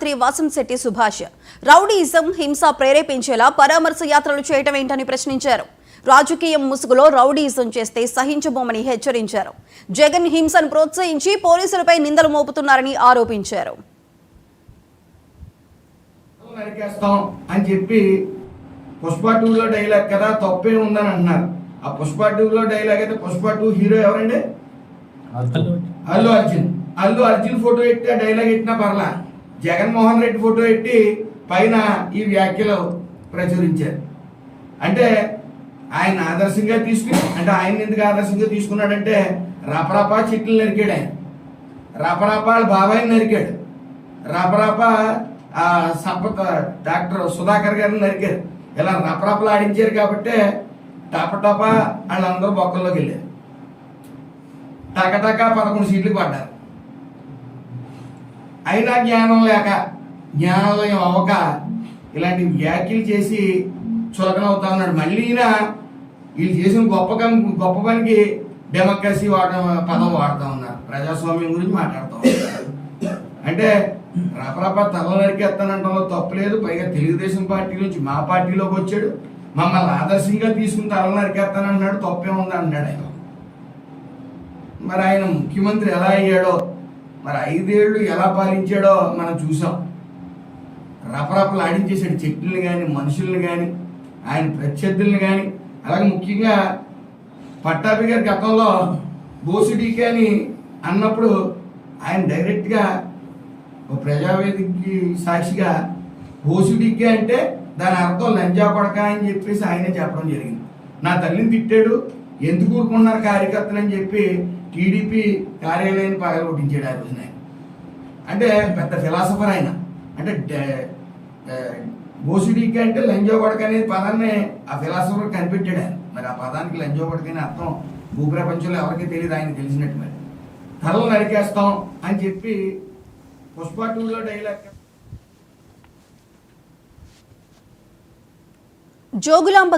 మంత్రి వాసంశెట్టి సుభాష్ రౌడీయిజం హింస ప్రేరేపించేలా పరామర్శ యాత్రలు చేయటం ఏంటని ప్రశ్నించారు. రాజకీయం ముసుగులో రౌడీయిజం చేస్తే సహించబోమని హెచ్చరించారు. జగన్ హింసను ప్రోత్సహించి పోలీసులపై నిందలు మోపుతున్నారని ఆరోపించారు. అని చెప్పి పుష్ప 2లో డైలాగ్ కదా తప్పే ఉందని అంటున్నారు. ఆ పుష్ప 2లో డైలాగ్ అయితే పుష్ప 2 హీరో ఎవరండి? అల్లు అర్జున్ ఫోటో ఎట్టి ఆ డైలాగ్ ఎట్టినా పర్లా, జగన్మోహన్ రెడ్డి ఫోటో ఎట్టి పైన ఈ వ్యాఖ్యలు ప్రచురించారు. అంటే ఆయన ఆదర్శంగా తీసుకుని, అంటే ఆయన ఎందుకు ఆదర్శంగా తీసుకున్నాడంటే రపరపా చెట్లు నరికాడు. ఆయన రపరపా బాబాయిని నరికాడు. రపరపా సంపత్ డాక్టర్ సుధాకర్ గారిని నరికారు. ఇలా రపరపలు ఆడించారు కాబట్టి టపటప వాళ్ళందరూ బొక్కల్లోకి వెళ్ళారు. టకటక 11 సీట్లు పడ్డారు. అయినా జ్ఞానం లేక, జ్ఞానోదయం అవ్వక ఇలాంటి వ్యాఖ్యలు చేసి చులకన అవుతా ఉన్నాడు. మళ్ళీ వీళ్ళు చేసిన గొప్ప పనికి డెమోక్రసీ పదం వాడుతూ ఉన్నారు. ప్రజాస్వామ్యం గురించి మాట్లాడుతూ ఉన్నారు. అంటే రపరప తల నరికేస్తానంటలో తప్పులేదు. పైగా తెలుగుదేశం పార్టీ నుంచి మా పార్టీలోకి వచ్చాడు. మమ్మల్ని ఆదర్శంగా తీసుకుని తల నరికేస్తానంటున్నాడు. తప్పే ఉంది అన్నాడు ఆయన. మరి ఆయన ముఖ్యమంత్రి ఎలా అయ్యాడో, మరి 5 ఏళ్ళు ఎలా పాలించాడో మనం చూసాం. రపరపలు ఆడించేసాడు చెట్లను కానీ, మనుషుల్ని కానీ, ఆయన ప్రత్యర్థుల్ని కానీ. అలాగే ముఖ్యంగా పట్టాభి గారి గతంలో బోసుడీకే అని అన్నప్పుడు ఆయన డైరెక్ట్గా ప్రజావేదికకి సాక్షిగా బోసుడీకే అంటే దాని అర్థం లంజా కొడక అని చెప్పేసి ఆయనే చెప్పడం జరిగింది. నా తల్లిని తిట్టాడు, ఎందుకు ఊరుకున్నారు కార్యకర్తలు అని చెప్పి టీడీపీ కార్యాలయాన్ని పగలగొట్టించాడు ఆ రోజున. అంటే పెద్ద ఫిలాసఫర్ ఆయన. అంటే బోసుడీకే అంటే లంజా కొడక అనే పదాన్ని ఆ ఫిలాసఫర్ కనిపెట్టాడు ఆయన. మరి ఆ పదానికి లంజా కొడక అనే అర్థం భూప్రపంచంలో ఎవరికీ తెలియదు, ఆయన తెలిసినట్టు. మరి తలలు నరికేస్తాం అని చెప్పి పుష్ప 2లో డైలాగ్. జోగులాంబ